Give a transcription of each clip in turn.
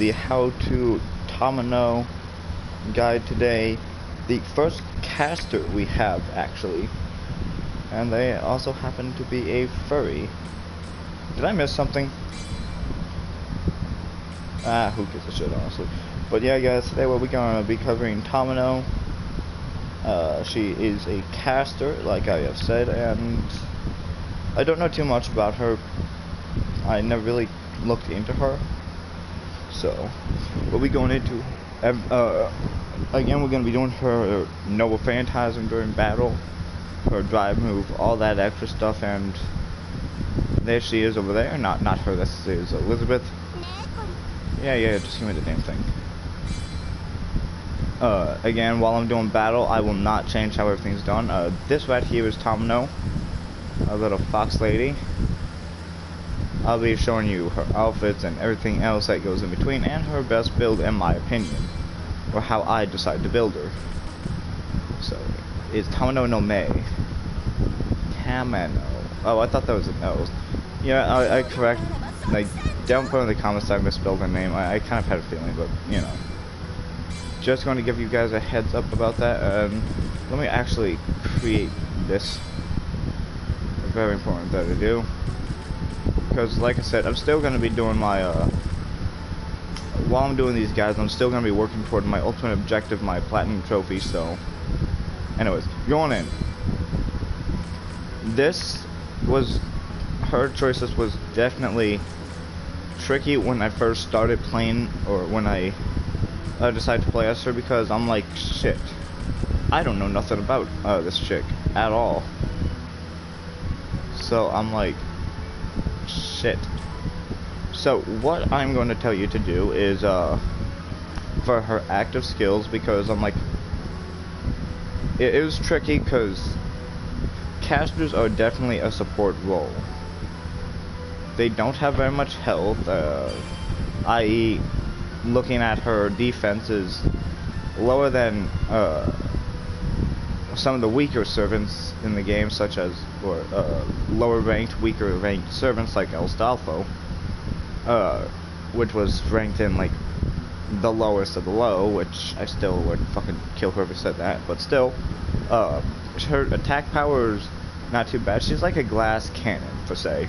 the how-to Tamano guide today. The first caster we have, actually. And they also happen to be a furry. Did I miss something? Who gives a shit, honestly. But yeah, guys, today we're gonna be covering Tamano. She is a caster, like I have said, and I don't know too much about her. I never really looked into her. So, we'll be going into, again, we're going to be doing her noble phantasm during battle, her drive move, all that extra stuff, and there she is over there. Not her, this is Elizabeth. Yeah, just give me the damn thing. Again, while I'm doing battle, I will not change how everything's done. This right here is Tamano, a little fox lady. I'll be showing you her outfits and everything else that goes in between, and her best build in my opinion, or how I decide to build her. So, it's Tamano No Mae. Tamano. Oh, I thought that was an L. Yeah, I correct. Like, don't put in the comments I misspelled her name. I kind of had a feeling, but, you know. Just going to give you guys a heads up about that. Let me actually create this. Very important that I do. Because, like I said, I'm still going to be doing my, while I'm doing these guys, I'm still going to be working toward my ultimate objective, my platinum trophy, so, anyways, going in. This was, her choices was definitely tricky when I first started playing, or when I decided to play as her, because I'm like, shit, I don't know nothing about, this chick, at all. So, I'm like, shit. So what I'm going to tell you to do is for her active skills, because I'm like, it was tricky because casters are definitely a support role. They don't have very much health, i.e. looking at her defense is lower than some of the weaker servants in the game, such as, or lower ranked, weaker ranked servants like Extella, which was ranked in like the lowest of the low, which I still would fucking kill whoever said that, but still, her attack power is not too bad. She's like a glass cannon, per se.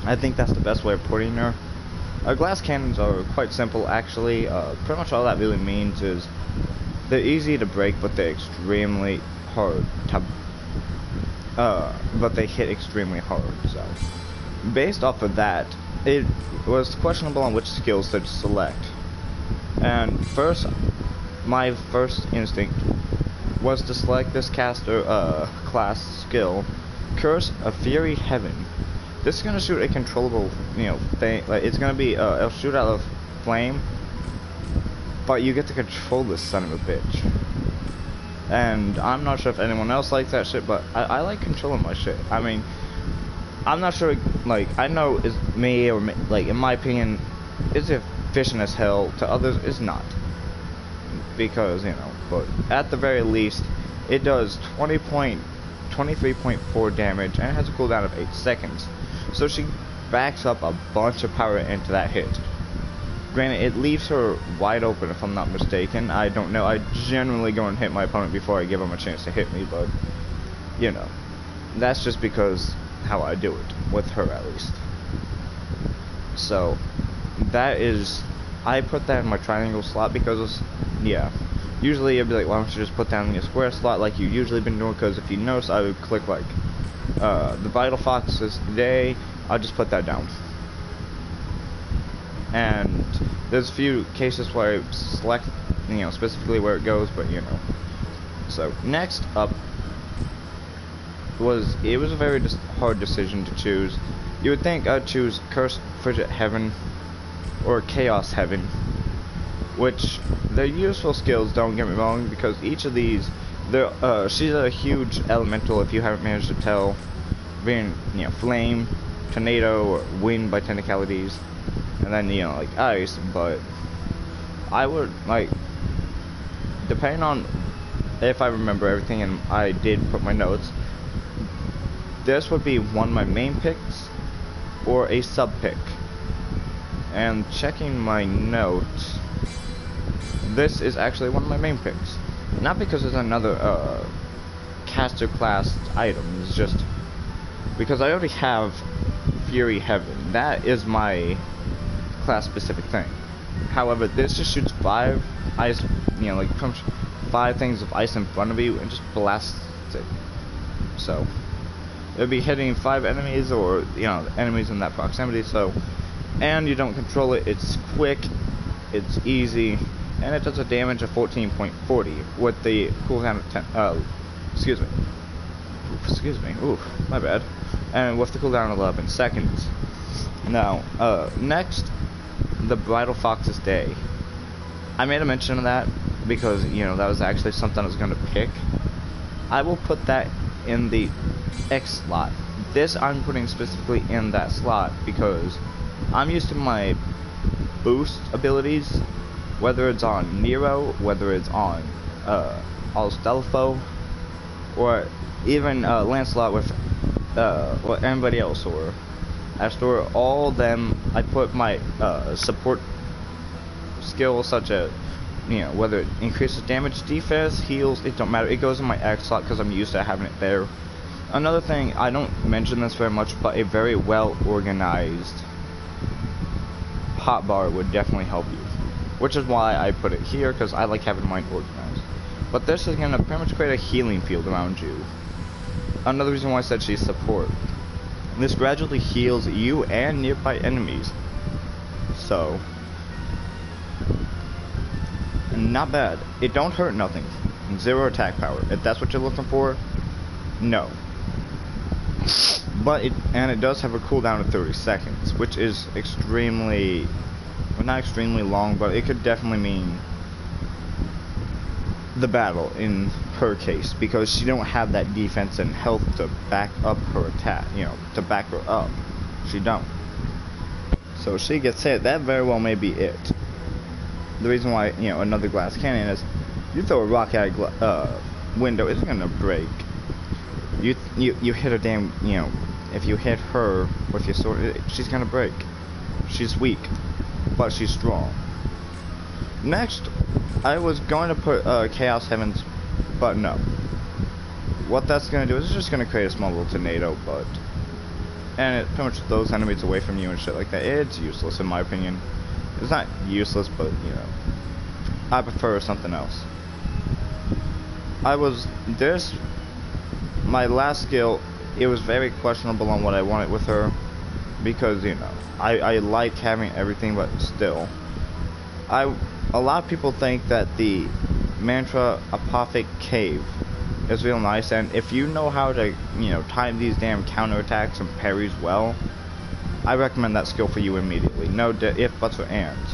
I think that's the best way of putting her. Glass cannons are quite simple, actually. Pretty much all that really means is they're easy to break, but they're extremely hard to, but they hit extremely hard, so. Based off of that, it was questionable on which skills to select. And first, my first instinct was to select this caster, class skill, Curse of Fury Heaven. This is gonna shoot a controllable, you know, thing, like, it's gonna be, it'll shoot out of flame, but you get to control this son of a bitch. And I'm not sure if anyone else likes that shit, but I like controlling my shit. I mean, I'm not sure, like, I know it's me, or like, in my opinion, it's efficient as hell. To others, it's not. Because, you know, but at the very least, it does 23.4 damage, and it has a cooldown of 8 seconds. So she backs up a bunch of power into that hit. Granted, it leaves her wide open, if I'm not mistaken. I don't know. I generally go and hit my opponent before I give him a chance to hit me, but, you know, that's just because how I do it, with her at least. So, that is, I put that in my triangle slot because, yeah, usually I'd be like, why don't you just put that in your square slot like you've usually been doing, because if you notice, I would click like, the Vital Foxes today, I'll just put that down. And there's a few cases where I select, you know, specifically where it goes, but you know. So next up was, it was a very hard decision to choose. You would think I'd choose Curse Frigid Heaven or Chaos Heaven, which they're useful skills, don't get me wrong, because each of these, she's a huge elemental, if you haven't managed to tell, being, you know, flame, tornado, or wind by technicalities. And then, you know, like ice, but I would, like, depending on if I remember everything, and I did put my notes, this would be one of my main picks, or a sub pick. and checking my notes, this is actually one of my main picks. Not because it's another caster class item, it's just because I already have Fury Heaven. That is my class specific thing. However, this just shoots 5 ice, you know, like 5 things of ice in front of you and just blasts it. So it'll be hitting 5 enemies, or you know, enemies in that proximity. So, and you don't control it. It's quick, it's easy, and it does a damage of 14.40 with the cooldown of 10. Excuse me. Ooh, my bad. And with the cooldown of 11 seconds. Now, next, the Bridal Fox's Day. I made a mention of that because, you know, that was actually something I was going to pick. I will put that in the X slot. This I'm putting specifically in that slot because I'm used to my boost abilities, whether it's on Nero, whether it's on Alstelfo, or even Lancelot with or anybody else, or Astor. All of them, I put my support skills, such as, you know, whether it increases damage, defense, heals, it don't matter. It goes in my X slot because I'm used to having it there. Another thing, I don't mention this very much, but a very well organized hotbar would definitely help you, which is why I put it here, because I like having mine organized. But this is going to pretty much create a healing field around you. Another reason why I said she's support. This gradually heals you and nearby enemies. So, not bad. It don't hurt nothing. 0 attack power. If that's what you're looking for, no. But it does have a cooldown of 30 seconds, which is extremely, well, not extremely long, but it could definitely mean the battle in her case, because she don't have that defense and health to back up her attack, you know, to back her up. She don't. So if she gets hit, that very well may be it. The reason why, you know, another glass cannon is, you throw a rock at a window, it's gonna break. You hit a damn, you know, if you hit her with your sword, she's gonna break. She's weak, but she's strong. Next, I was going to put Chaos Heavens, but no. What that's going to do is it's just going to create a small little tornado, and it pretty much throws enemies away from you and shit like that. It's useless in my opinion. It's not useless, but, you know, I prefer something else. My last skill, it was very questionable on what I wanted with her, because, you know, I like having everything, but still. A lot of people think that the Mantra Apothic Cave is real nice, and if you know how to, you know, time these damn counterattacks and parries well, I recommend that skill for you immediately. No if, buts, or ands.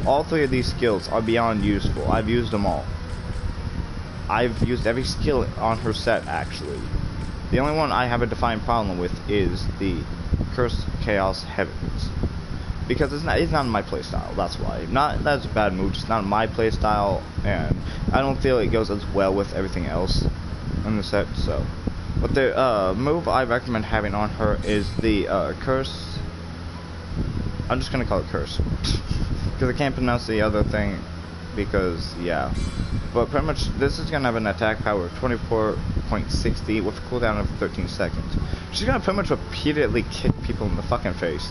All 3 of these skills are beyond useful. I've used them all. I've used every skill on her set, actually. The only one I have a defined problem with is the Cursed Chaos Heavens. Because it's not in my playstyle, that's why. Not that's a bad move, just not my playstyle, and I don't feel it goes as well with everything else in the set, so. But the move I recommend having on her is the Curse. I'm just gonna call it Curse. Because I can't pronounce the other thing, because, yeah. But pretty much, this is gonna have an attack power of 24.60 with a cooldown of 13 seconds. She's gonna pretty much repeatedly kick people in the fucking face.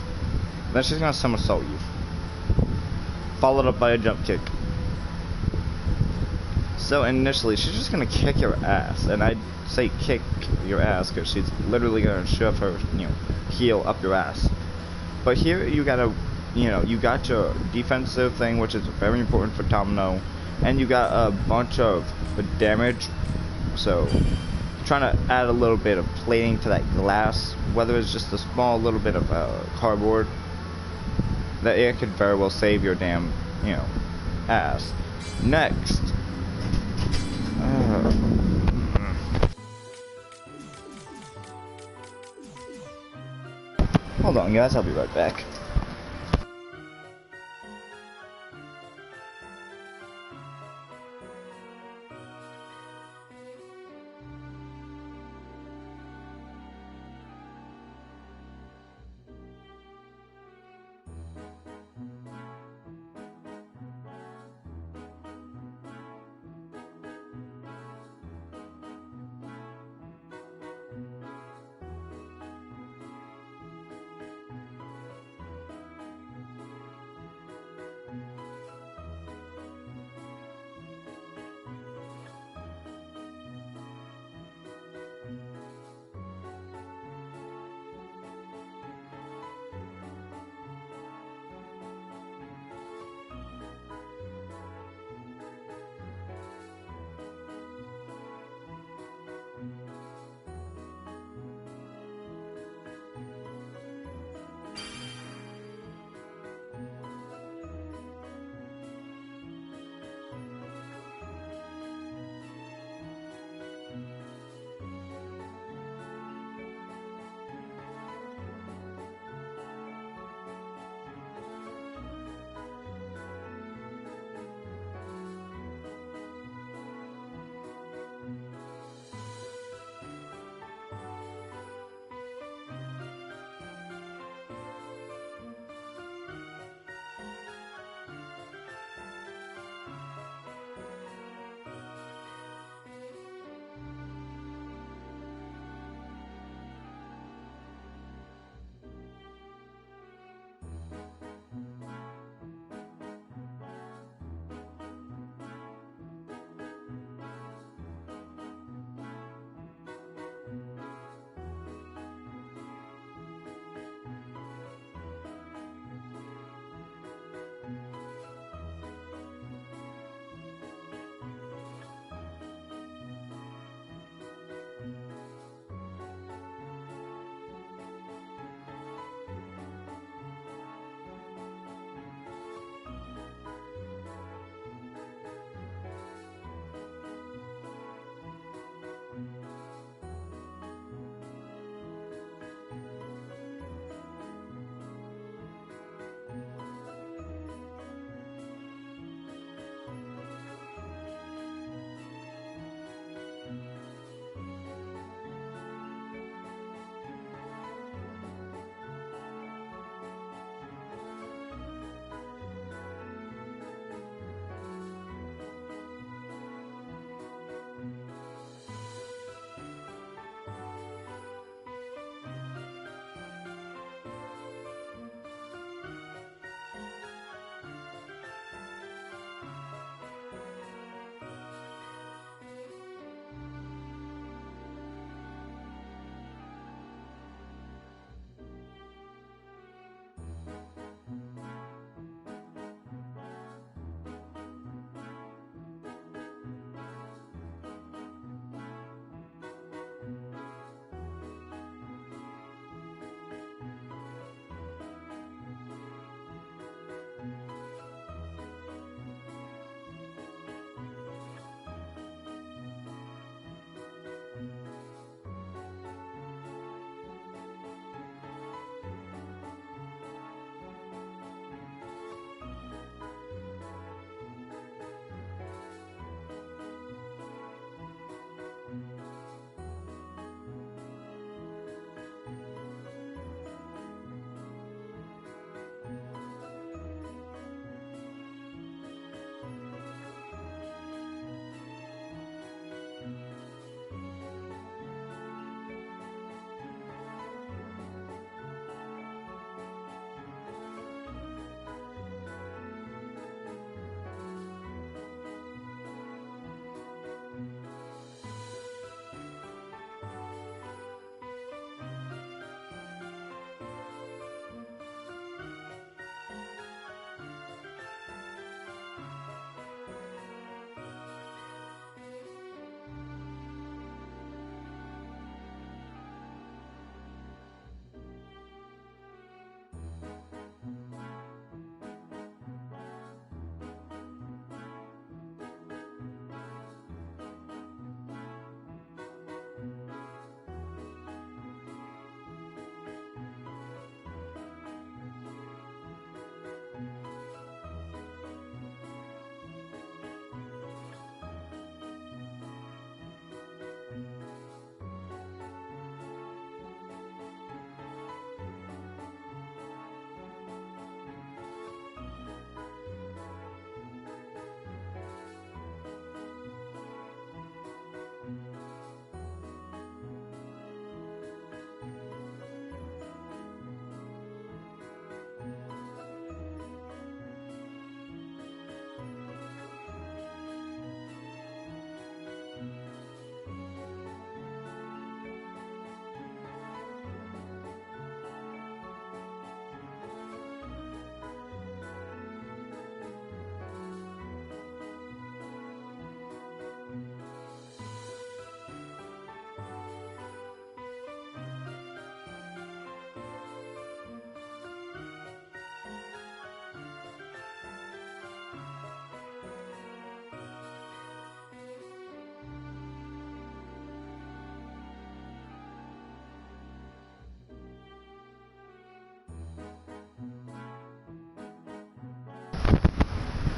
Then she's gonna somersault you, followed up by a jump kick. So initially, she's just gonna kick your ass, and I say kick your ass because she's literally gonna shove her, you know, heel up your ass. But here you gotta, you know, you got your defensive thing, which is very important for Tamano, and you got a bunch of damage. So trying to add a little bit of plating to that glass, whether it's just a small little bit of cardboard, that it could very well save your damn, you know, ass. Next, hold on guys, I'll be right back.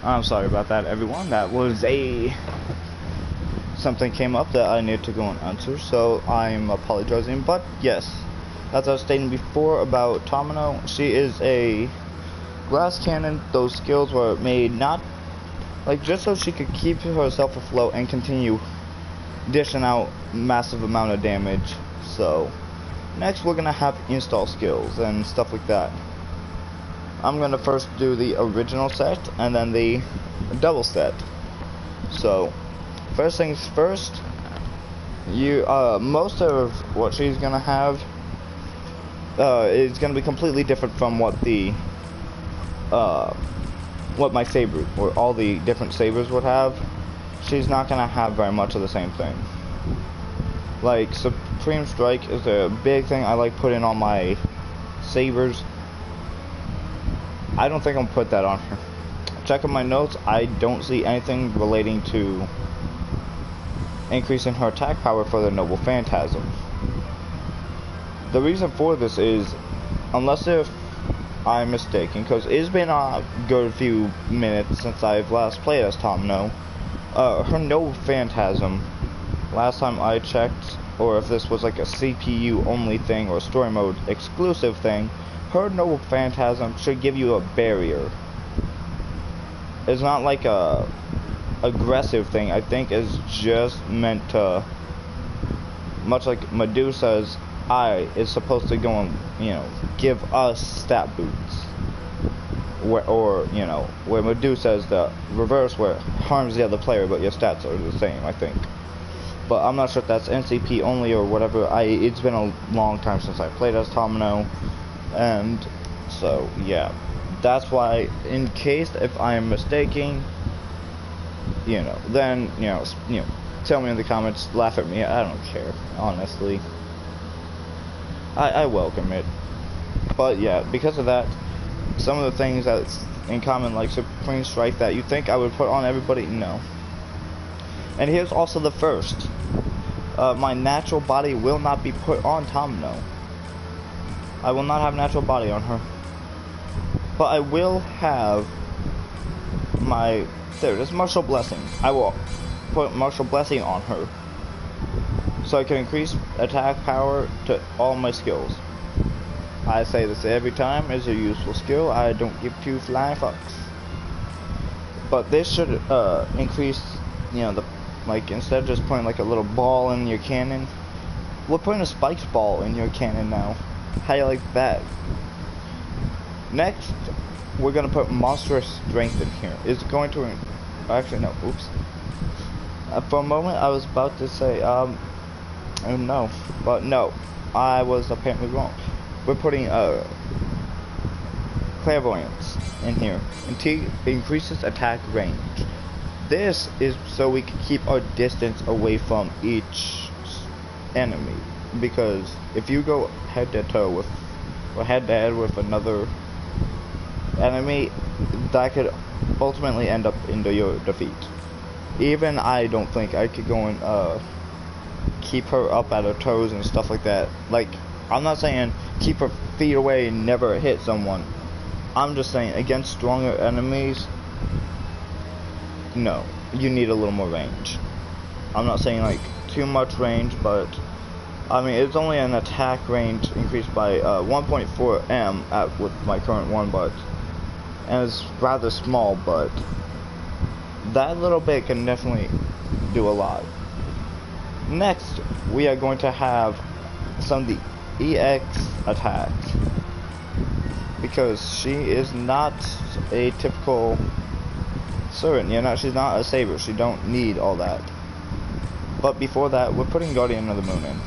I'm sorry about that, everyone. That was something came up that I need to go and answer, so I'm apologizing. But yes, as I was stating before about Tamano, she is a glass cannon. Those skills were made not like just so she could keep herself afloat and continue dishing out massive amount of damage. So next we're gonna have install skills and stuff like that. I'm gonna first do the original set and then the double set. So first things first, most of what she's gonna have is gonna be completely different from what my saber or all the different sabers would have. She's not gonna have very much of the same thing. Like Supreme Strike is a big thing I like putting on my sabers. I don't think I'm gonna put that on her. Checking my notes, I don't see anything relating to increasing her attack power for the Noble Phantasm. The reason for this is, unless if I'm mistaken, because it's been a good few minutes since I've last played as Tamano, her Noble Phantasm, last time I checked, or if this was like a CPU only thing or a story mode exclusive thing, her Noble Phantasm should give you a barrier. It's not like a aggressive thing. I think it's just meant to, much like Medusa's eye is supposed to go and, you know, give us stat boosts. Where Medusa is the reverse, where it harms the other player, but your stats are the same, I think. But I'm not sure if that's NCP only or whatever. It's been a long time since I played as Tamano, and so yeah, that's why, in case if I am mistaken, then tell me in the comments, laugh at me. I don't care, honestly. I welcome it. But yeah, because of that, some of the things that's in common, like Supreme Strike, that you think I would put on everybody, no. And here's also the first. My natural body will not be put on Tamano. I will not have natural body on her. But I will have there it is, Martial Blessing. I will put Martial Blessing on her, so I can increase attack power to all my skills. I say this every time, it's a useful skill. I don't give two flying fucks. But this should increase, instead of just putting like a little ball in your cannon, we're putting a spiked ball in your cannon now. How you like that? Next, we're gonna put Monstrous Strength in here. It's going to, actually no, oops. For a moment I was about to say, no, but no, I was apparently wrong. We're putting Clairvoyance in here. Increases attack range. This is so we can keep our distance away from each enemy, because if you go head to toe with, or head to head with another enemy, that could ultimately end up into your defeat. Even I don't think I could go and keep her up at her toes and stuff like that. Like, I'm not saying keep her feet away and never hit someone. I'm just saying against stronger enemies, no, you need a little more range. I'm not saying like too much range, but I mean it's only an attack range increased by 1.4 M with my current one, but and it's rather small, but that little bit can definitely do a lot. Next, we are going to have some of the EX attacks, because she is not a typical servant. She's not a saber. She don't need all that. But before that, we're putting Guardian of the Moon in.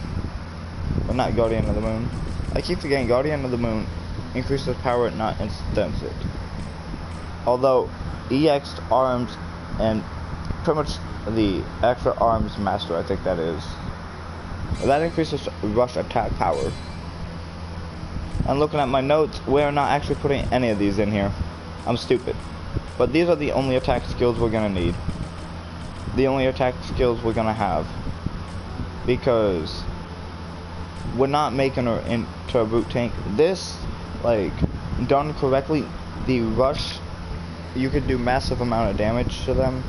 Well, not Guardian of the Moon. I keep forgetting Guardian of the Moon increases power, not instance it. Although EX arms and pretty much the extra arms master, I think that is, that increases rush attack power. And looking at my notes, we are not actually putting any of these in here. I'm stupid. But these are the only attack skills we're gonna need. The only attack skills we're gonna have. Because we're not making her into a brute tank. This, like, done correctly, the rush you could do massive amount of damage to them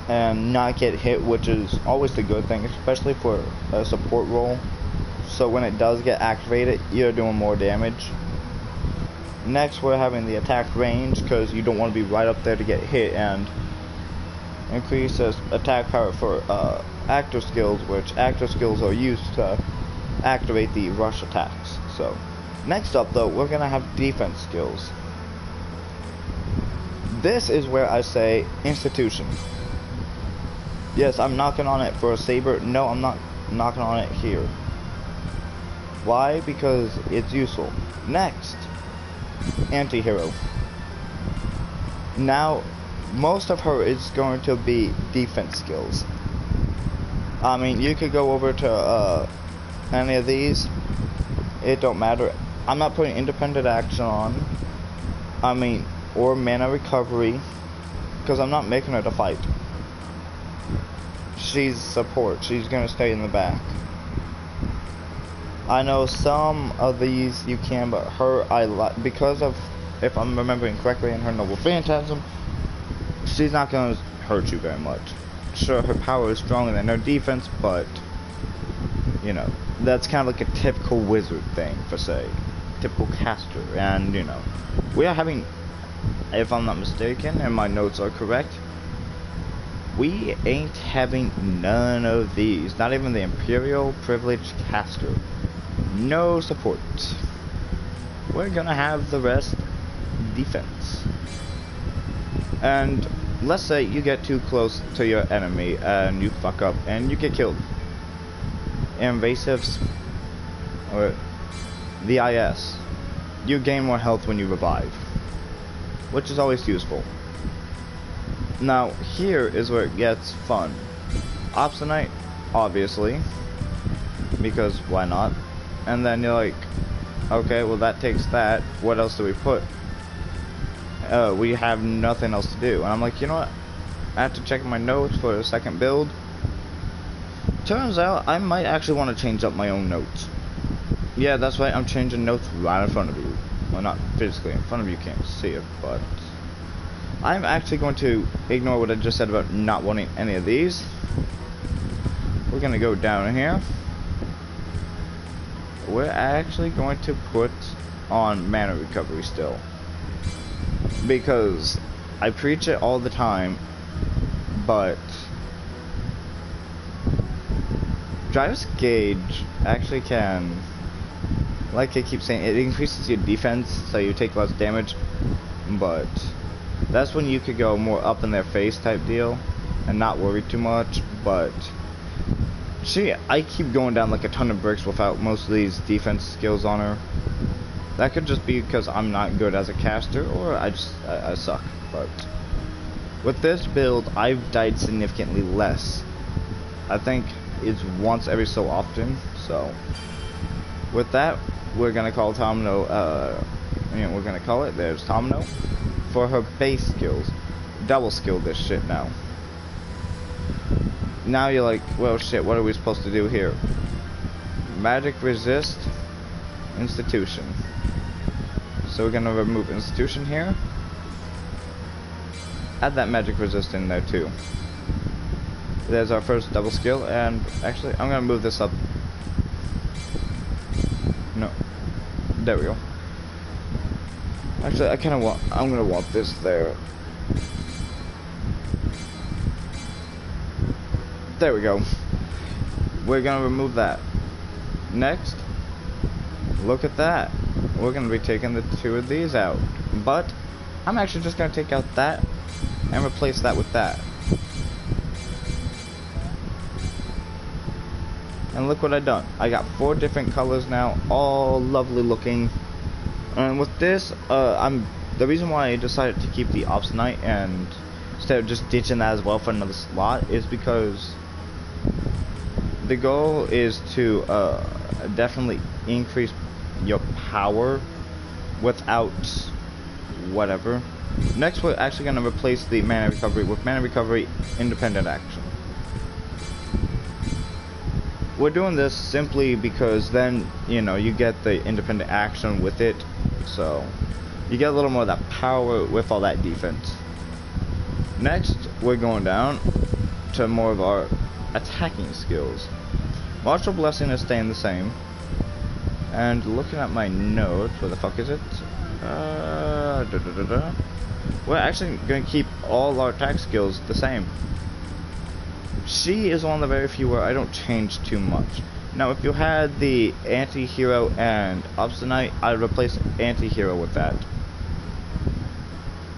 and not get hit, which is always the good thing, especially for a support role. So when it does get activated, you're doing more damage. Next, we're having the attack range, because you don't want to be right up there to get hit, and increases attack power for active skills, which active skills are used to activate the rush attacks. So next up though, we're gonna have defense skills. This is where I say institution. Yes, I'm knocking on it for a saber. No, I'm not knocking on it here. Why? Because it's useful. Next, anti-hero. Now, most of her is going to be defense skills. I mean, you could go over to any of these. It don't matter. I'm not putting independent action on. I mean, or mana recovery, because I'm not making her to fight. She's support. She's gonna stay in the back. I know some of these you can, but her I like because of, if I'm remembering correctly, in her Noble Phantasm, she's not gonna hurt you very much. Sure, her power is stronger than her defense, but you know, that's kind of like a typical wizard thing, for say, typical caster. And you know, we are having, if I'm not mistaken and my notes are correct, we ain't having none of these. Not even the Imperial Privileged Caster. No support. We're gonna have the rest defense. And let's say you get too close to your enemy and you fuck up and you get killed. Invasives, or the IS, you gain more health when you revive, which is always useful. Now, here is where it gets fun. Obstinate, obviously, because why not? And then you're like, okay, well that takes that. What else do we put? We have nothing else to do. And I'm like, you know what? I have to check my notes for a second build. Turns out, I might actually want to change up my own notes. Yeah, that's right, I'm changing notes right in front of you. Well, not physically in front of you, can't see it, but I'm actually going to ignore what I just said about not wanting any of these. We're gonna go down here. We're actually going to put on mana recovery still, because I preach it all the time, but Drive's Gauge actually can, like I keep saying, it increases your defense so you take less damage, but that's when you could go more up in their face type deal and not worry too much. But I keep going down like a ton of bricks without most of these defense skills on her. That could just be because I'm not good as a caster, or I suck. But with this build, I've died significantly less. I think it's once every so often. So with that, we're gonna call Tamano. We're gonna call it. There's Tamano for her base skills. Double skill this shit now. Now you're like, well shit, what are we supposed to do here? Magic resist, institution. So we're gonna remove institution here. Add that magic resist in there too. There's our first double skill, and actually I'm gonna move this up. No, there we go. Actually, I'm gonna want this there. There we go. We're gonna remove that. Next, look at that. We're gonna be taking the two of these out. But I'm actually just gonna take out that and replace that with that. And look what I done. I got 4 different colors now, all lovely looking. And with this, the reason why I decided to keep the Obstinate and instead of just ditching that as well for another slot is because the goal is to definitely increase your power without whatever. Next, we're actually going to replace the mana recovery with mana recovery independent action. We're doing this simply because then, you know, you get the independent action with it, so you get a little more of that power with all that defense. Next, we're going down to more of our attacking skills. Martial Blessing is staying the same. And looking at my notes, where the fuck is it? We're actually going to keep all our attack skills the same. She is one of the very few where I don't change too much. Now, if you had the Anti-Hero and Obstinate, I'd replace Anti-Hero with that.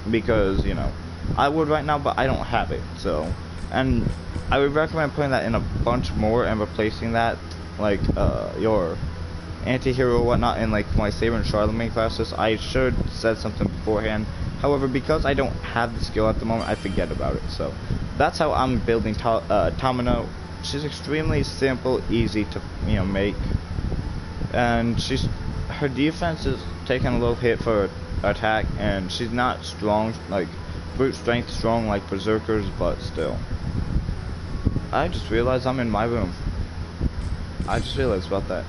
Because, you know, I would right now, but I don't have it, so. And I would recommend putting that in a bunch more and replacing that, like, your Anti-Hero or whatnot in, like, my Saber and Charlemagne classes. I should have said something beforehand. However, because I don't have the skill at the moment, I forget about it, so. That's how I'm building Tamano. She's extremely simple, easy to, you know, make. And her defense is taking a little hit for attack, and she's not strong, like brute strength strong like berserkers, but still. I just realized I'm in my room. I just realized about that.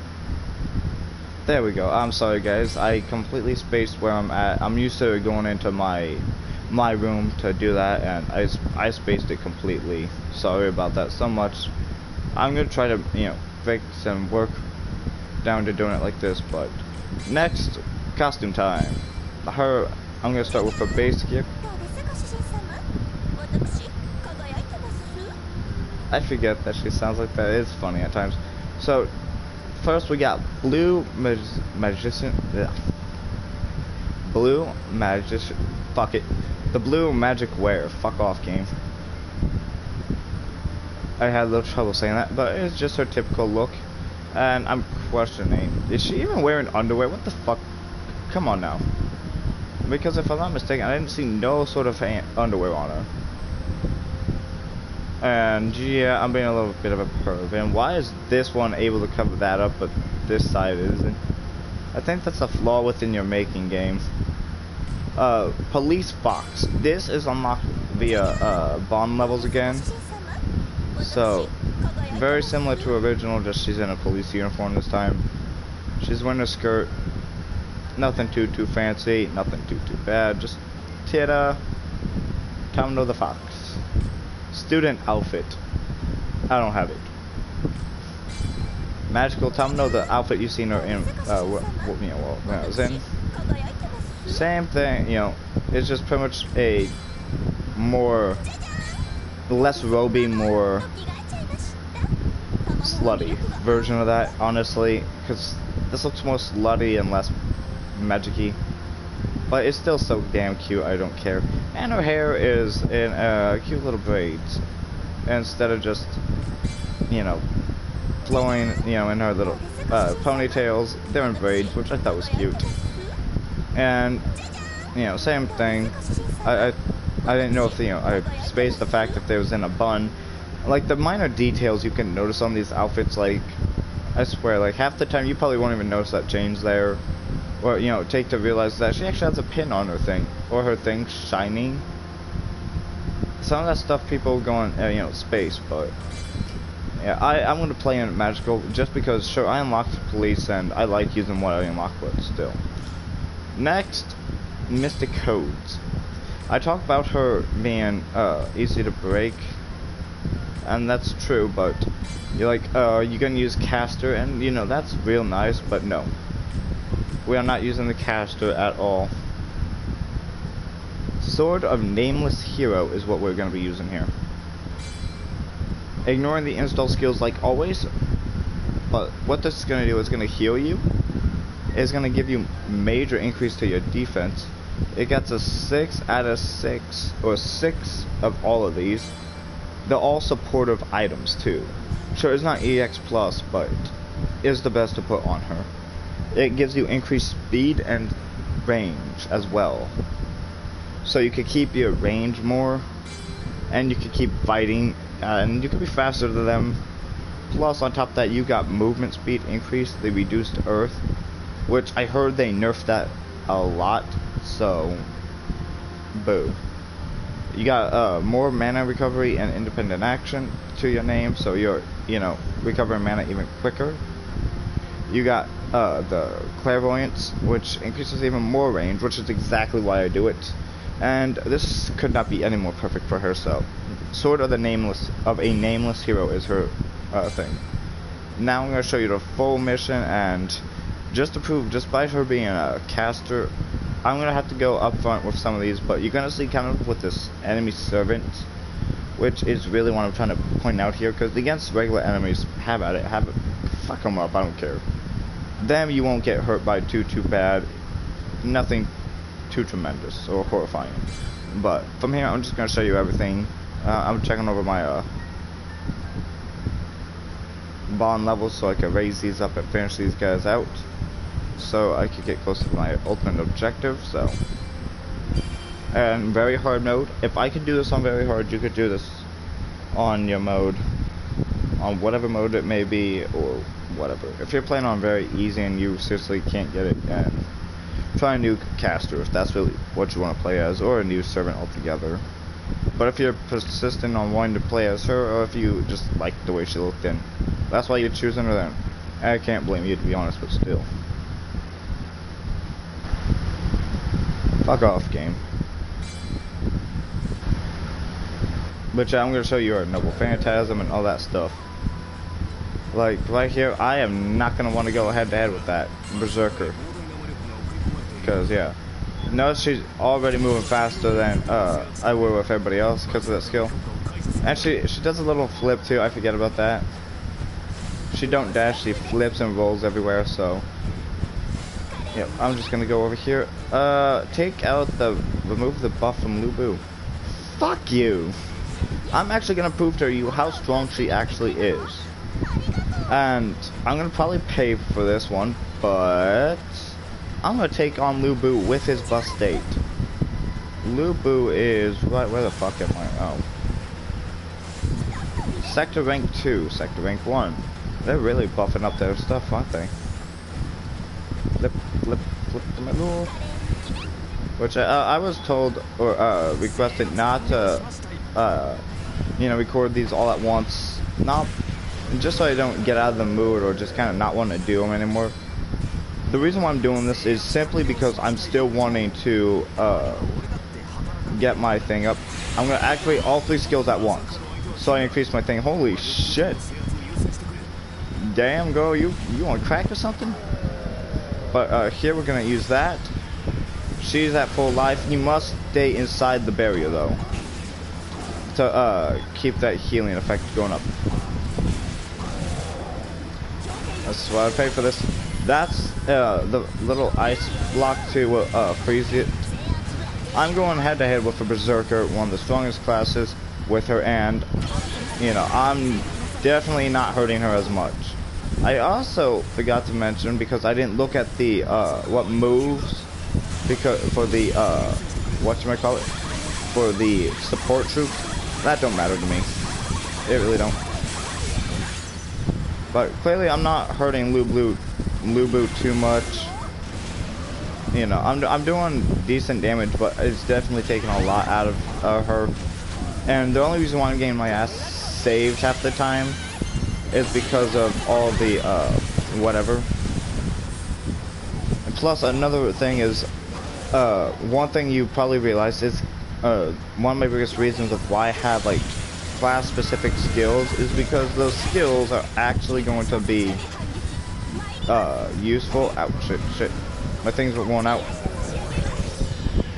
There we go. I'm sorry guys, I completely spaced where I'm at. I'm used to going into my room to do that, and I spaced it completely. Sorry about that so much. I'm gonna try to, you know, fix and work down to doing it like this. But next, costume time. I'm gonna start with her base gear. I forget that she sounds like that. It's funny at times. So first we got blue magician. Fuck it. The blue magic wear. Fuck off, game. I had a little trouble saying that, but it's just her typical look. And I'm questioning, is she even wearing underwear? What the fuck? Come on now. Because if I'm not mistaken, I didn't see no sort of underwear on her. And yeah, I'm being a little bit of a perv. And why is this one able to cover that up, but this side isn't? I think that's a flaw within your making game. Police Fox. This is unlocked via bond levels again. So very similar to original, just she's in a police uniform this time. She's wearing a skirt. Nothing too fancy, nothing too bad. Just Tamano the Fox. Student outfit. I don't have it. Magical Tamano, the outfit you've seen her in, when I was in. Same thing, you know. It's just pretty much a less roby, more slutty version of that, honestly, because this looks more slutty and less magic-y, but it's still so damn cute. I don't care. And her hair is in cute little braids instead of just, you know, flowing, you know, in her little ponytails. They're in braids, which I thought was cute. And, you know, same thing. I didn't know if, you know, I spaced the fact that they was in a bun. Like, the minor details you can notice on these outfits, like, I swear, like, half the time you probably won't even notice that change there. Or, you know, take to realize that she actually has a pin on her thing. Or her thing shining. Some of that stuff people go on, you know, space, but... yeah, I'm going to play in Magical just because, sure, I unlocked police and I like using what I unlocked, but still. Next, Mystic Codes. I talk about her being easy to break, and that's true, but you're like, you're gonna use caster, and you know, that's real nice, but no. We are not using the caster at all. Sword of Nameless Hero is what we're gonna be using here. Ignoring the install skills like always, but what this is gonna do is gonna heal you. It's gonna give you major increase to your defense. It gets a 6 out of 6, or 6 of all of these. They're all supportive items too. Sure, it's not EX plus, but it is the best to put on her. It gives you increased speed and range as well. So you can keep your range more, and you can keep fighting, and you can be faster than them. Plus, on top of that, you got movement speed increase, the reduced earth, which I heard they nerfed that a lot. So, boo. You got more mana recovery and independent action to your name, so you're, you know, recovering mana even quicker. You got the clairvoyance, which increases even more range, which is exactly why I do it. And this could not be any more perfect for her. So, Sword of a Nameless Hero is her thing. Now I'm gonna show you the full mission, and just to prove, just by her being a caster, I'm gonna have to go up front with some of these. But you're gonna see kind of with this enemy servant, which is really what I'm trying to point out here. Because against regular enemies, have at it, fuck them up. I don't care. Them you won't get hurt by too bad. Nothing too tremendous or horrifying. But from here, I'm just gonna show you everything. I'm checking over my bond levels so I can raise these up and finish these guys out, so I could get close to my ultimate objective. So, and very hard mode. If I could do this on very hard, you could do this on your mode, on whatever mode it may be, or whatever. If you're playing on very easy and you seriously can't get it, and try a new caster if that's really what you want to play as, or a new servant altogether. But if you're persistent on wanting to play as her, or if you just like the way she looked, then that's why you're choosing her, then I can't blame you, to be honest, but still. Fuck off, game. But yeah, I'm going to show you her Noble Phantasm and all that stuff. Like, right here, I am not going to want to go head to head with that Berserker. Because, yeah. Notice she's already moving faster than I would with everybody else because of that skill. And she does a little flip too, I forget about that. She don't dash, she flips and rolls everywhere, so. Yep, I'm just gonna go over here. Remove the buff from Lu Bu. Fuck you! I'm actually gonna prove to you how strong she actually is. And I'm gonna probably pay for this one, but I'm gonna take on Lu Bu with his buff state. Lu Bu is right where the fuck am I? Oh. Sector rank 2, sector rank 1. They're really buffing up their stuff, aren't they? Flip the middle. Which I was told or requested not to record these all at once. Not just so I don't get out of the mood or just kind of not want to do them anymore. The reason why I'm doing this is simply because I'm still wanting to get my thing up. I'm gonna activate all 3 skills at once, so I increase my thing. Holy shit! Damn, girl, you want crack or something? But here we're gonna use that. She's at full life. You must stay inside the barrier though, to keep that healing effect going up. That's why I paid for this. That's the little ice block to freeze it. I'm going head to head with a Berserker, one of the strongest classes with her, and I'm definitely not hurting her as much. I also forgot to mention, because I didn't look at the what moves, because for the whatchamacallit, for the support troops, that don't matter to me. It really don't. But clearly I'm not hurting Lu Bu too much. I'm doing decent damage, but it's definitely taking a lot out of her. And the only reason why I'm getting my ass saved half the time is because of all the whatever. And plus another thing is, one thing you probably realized is one of my biggest reasons of why I have like class specific skills is because those skills are actually going to be useful. Ouch, shit. My things were worn out.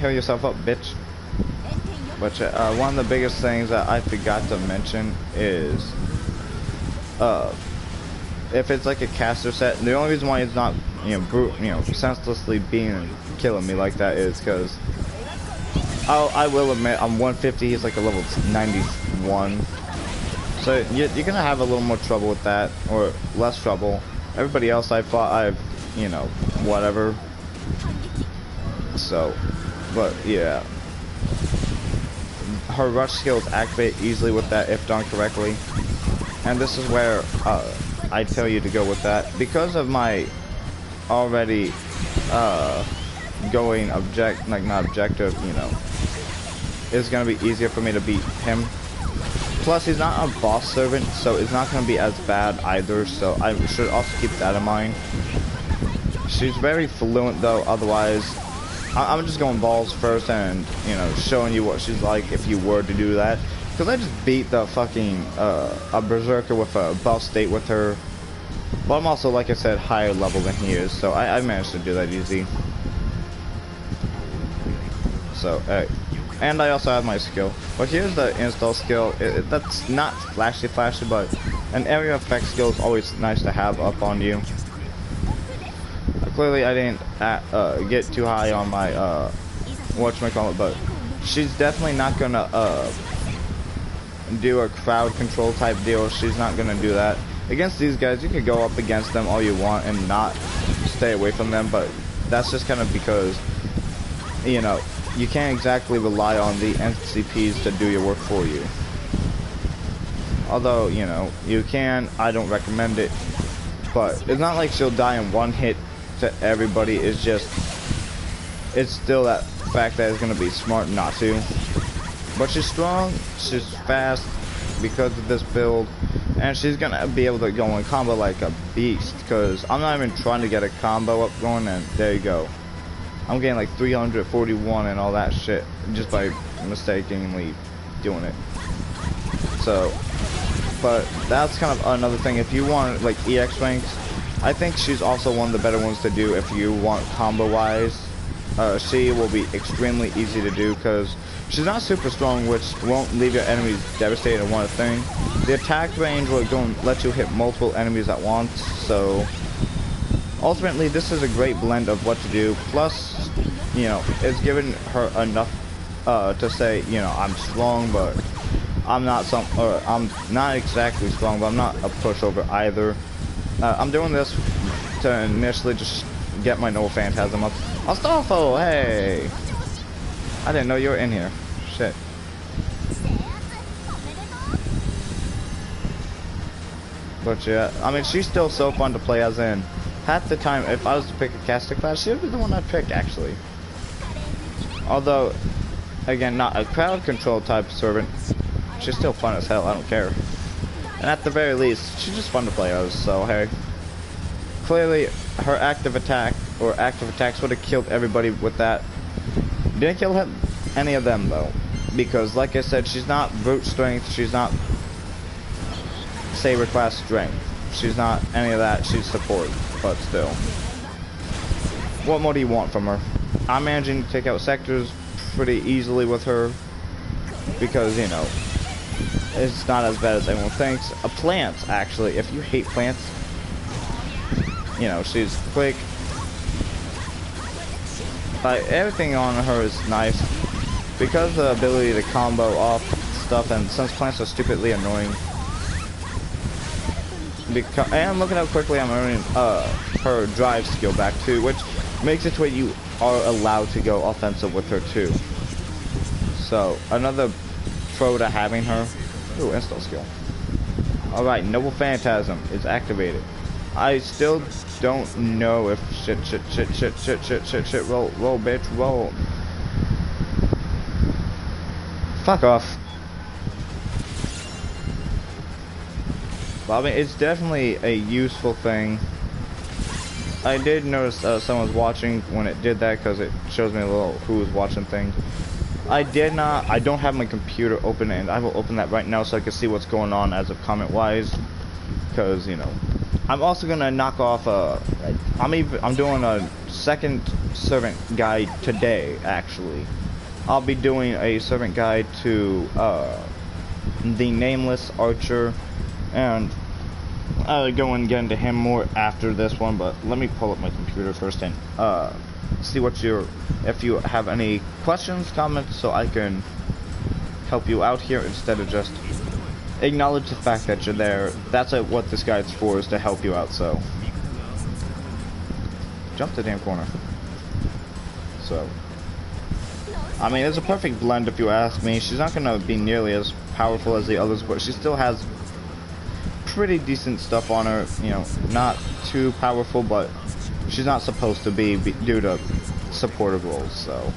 Heal yourself up, bitch. But one of the biggest things that I forgot to mention is if it's like a caster set, the only reason why it's not senselessly killing me like that is because I will admit I'm 150, he's like a level 91, so you're gonna have a little more trouble with that, or less trouble. Everybody else I fought, whatever. So, but yeah, her rush skills activate easily with that if done correctly, and this is where I tell you to go with that because of my already going not objective. It's gonna be easier for me to beat him. Plus, he's not a boss servant, so it's not gonna be as bad either. So I should also keep that in mind. She's very fluent though, otherwise I'm just going balls first and, you know, showing you what she's like if you were to do that. Because I just beat the fucking, a berserker with a buff state with her. But I'm also, like I said, higher level than he is, so I managed to do that easy. So, and I also have my skill. But here's the install skill. That's not flashy, but an area effect skill is always nice to have up on you. Clearly, I didn't get too high on my whatchamacallit, but she's definitely not gonna do a crowd control type deal. She's not gonna do that. Against these guys, you could go up against them all you want and not stay away from them, but that's just kind of because, you know, you can't exactly rely on the NCPs to do your work for you. Although, you know, you can, I don't recommend it, but it's not like she'll die in one hit to everybody. It's just, it's still that fact that it's going to be smart not to. But she's strong, she's fast because of this build, and she's going to be able to go in combo like a beast, because I'm not even trying to get a combo up going, and there you go. I'm getting like 341 and all that shit just by mistakenly doing it. So, but that's kind of another thing. If you want like EX ranks, I think she's also one of the better ones to do if you want combo wise. She will be extremely easy to do because she's not super strong, which won't leave your enemies devastated in one thing. The attack range will go and let you hit multiple enemies at once, so ultimately this is a great blend of what to do. Plus, you know, it's given her enough to say, you know, I'm strong, but I'm not I'm not exactly strong, but I'm not a pushover either. I'm doing this to initially just get my Noah Phantasm up. Astolfo, hey! I didn't know you were in here. Shit. But yeah, I mean, she's still so fun to play, as in, half the time, if I was to pick a caster class, she would be the one I'd pick, actually. Although, again, not a crowd control type of servant, she's still fun as hell, I don't care. And at the very least, she's just fun to play as, so hey. Clearly, her active attack, or active attacks would have killed everybody with that. Didn't kill any of them, though. Because, like I said, she's not brute strength, she's not saber class strength. She's not any of that, she's support, but still. What more do you want from her? I'm managing to take out sectors pretty easily with her. Because, you know, it's not as bad as everyone thinks. Plants, actually, if you hate plants, you know, she's quick. Everything on her is nice. Because of the ability to combo off stuff, and since plants are stupidly annoying. And looking how quickly I'm earning her drive skill back too, which makes it to where you are allowed to go offensive with her too. So, another pro to having her. Ooh, install skill. Alright, Noble Phantasm is activated. I still don't know if shit, roll, bitch, roll. Fuck off. Well, I mean, it's definitely a useful thing. I did notice someone's watching when it did that, because it shows me a little who was watching thing. I don't have my computer open, and I will open that right now so I can see what's going on as of comment wise, because, you know, I'm also gonna knock off I'm doing a second servant guide today, actually. I'll be doing a servant guide to the Nameless Archer, and I'll go and get into him more after this one, but let me pull up my computer first and see if you have any questions, comments, so I can help you out here instead of just acknowledge the fact that you're there. That's what this guide's for, is to help you out, so. Jump the damn corner. So. I mean, it's a perfect blend if you ask me. She's not gonna be nearly as powerful as the others, but she still has pretty decent stuff on her. You know, not too powerful, but she's not supposed to be due to supportive roles, so.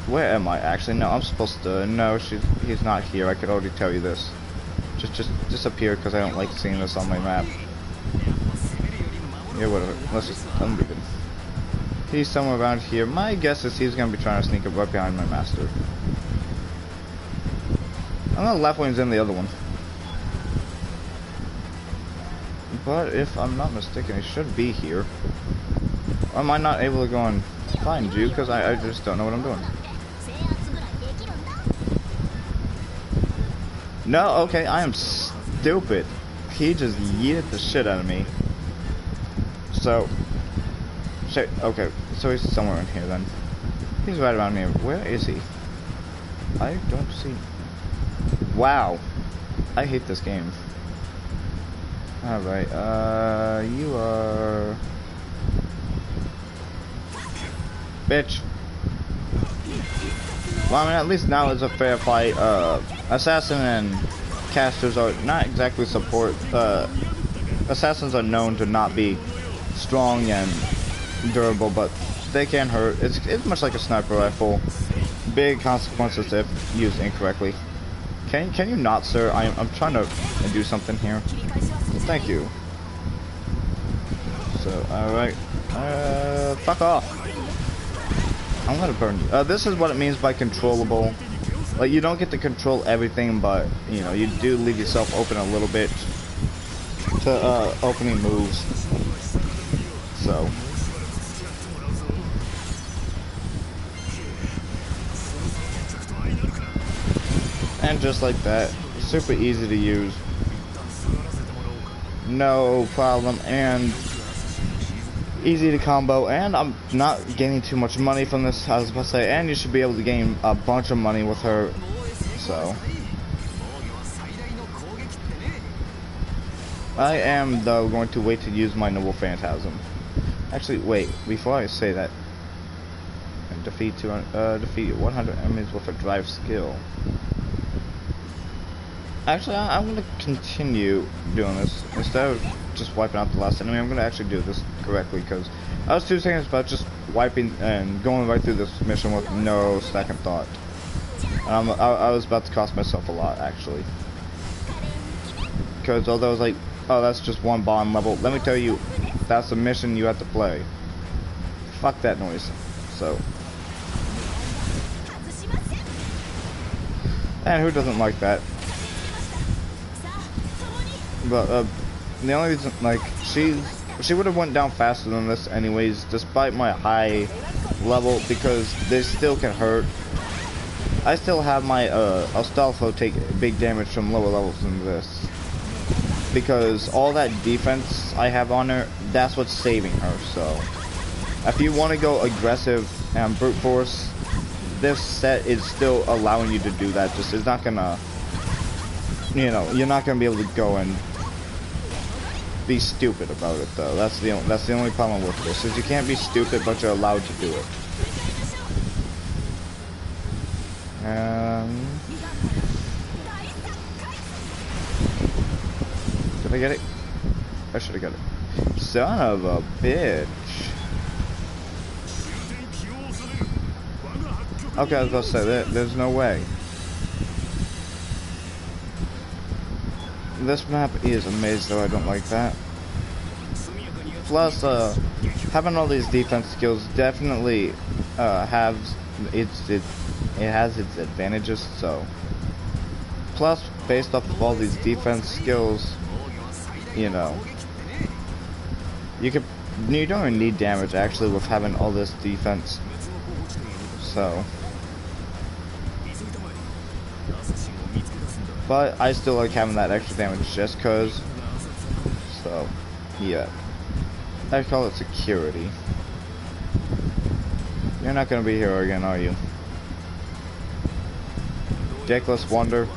Where am I actually? No, I'm supposed to. No, he's not here. I could already tell you this. Just disappear, because I don't like seeing this on my map. Yeah, whatever. Let's just unmove it. He's somewhere around here. My guess is he's gonna be trying to sneak up right behind my master. I know the left wing's in the other one. But if I'm not mistaken, he should be here. Or am I not able to go and find you? Because I just don't know what I'm doing. No, okay, I am stupid. He just yeeted the shit out of me. So, shit, okay, so he's somewhere in here then. He's right around here. Where is he? I don't see. Wow, I hate this game. Alright, you are... Bitch. Well, I mean, at least now it's a fair fight. Assassin and casters are not exactly support. Assassins are known to not be strong and durable, but they can hurt. It's much like a sniper rifle. Big consequences if used incorrectly. Can you not, sir? I'm trying to do something here. Thank you. So, alright. Fuck off. I'm gonna burn you. This is what it means by controllable. Like, you don't get to control everything, but, you know, you do leave yourself open a little bit to, opening moves. So. And just like that, super easy to use. No problem, and easy to combo, and I'm not gaining too much money from this, I was about to say, and you should be able to gain a bunch of money with her, so. I am, though, going to wait to use my Noble Phantasm. Actually, wait, before I say that, defeat 100 enemies with a drive skill. Actually, I'm going to continue doing this. Instead of just wiping out the last enemy, I'm going to actually do this correctly, because I was too serious about just wiping and going right through this mission with no second thought. I was about to cost myself a lot, actually. Because although I was like, oh, that's just one bond level, let me tell you, that's a mission you have to play. Fuck that noise. So. And who doesn't like that? But the only reason, like, she would have went down faster than this anyways, despite my high level, because they still can hurt. I still have my Astolfo take big damage from lower levels than this, because all that defense I have on her, that's what's saving her. So if you want to go aggressive and brute force, this set is still allowing you to do that. Just it's not gonna, you know, you're not gonna be able to go and be stupid about it, though. That's the only problem with this, is you can't be stupid, but you're allowed to do it. Did I get it? I should have got it. Son of a bitch. Okay, I was about to say that there's no way. This map is a maze, though. I don't like that. Plus, having all these defense skills definitely has its advantages. So, plus, based off of all these defense skills, you know, you don't even need damage actually with having all this defense. So. But I still like having that extra damage just cause. So, yeah. I call it security. You're not gonna be here again, are you? Dickless Wonder.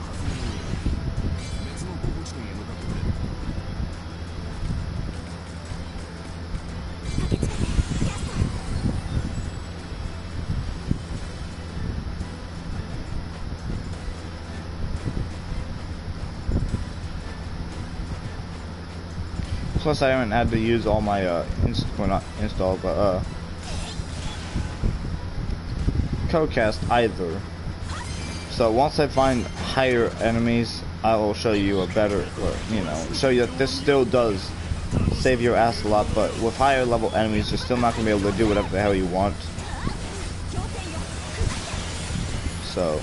Plus, I haven't had to use all my well, not install, but codecast either. So once I find higher enemies, I will show you a better, or, you know, show you that this still does save your ass a lot, but with higher level enemies, you're still not gonna be able to do whatever the hell you want. So,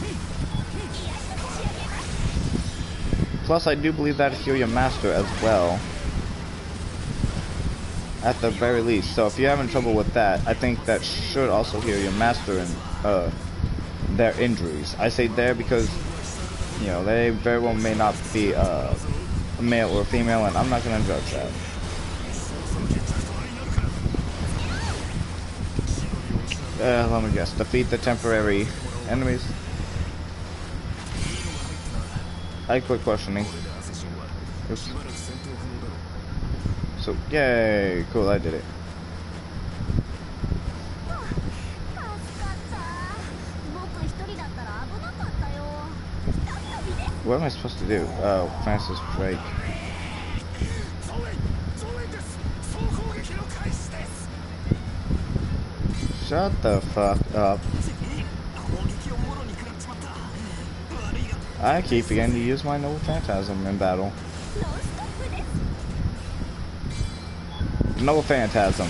plus I do believe that heal your master as well, at the very least. So if you're having trouble with that, I think that should also heal your master and their injuries. I say there because, you know, they very well may not be a male or female, and I'm not gonna judge that. Let me guess. Defeat the temporary enemies. I quit questioning. Oops. So, yay! Cool, I did it. What am I supposed to do? Oh, Francis Drake. Shut the fuck up. I keep forgetting to use my Noble Phantasm in battle. Noble Phantasm.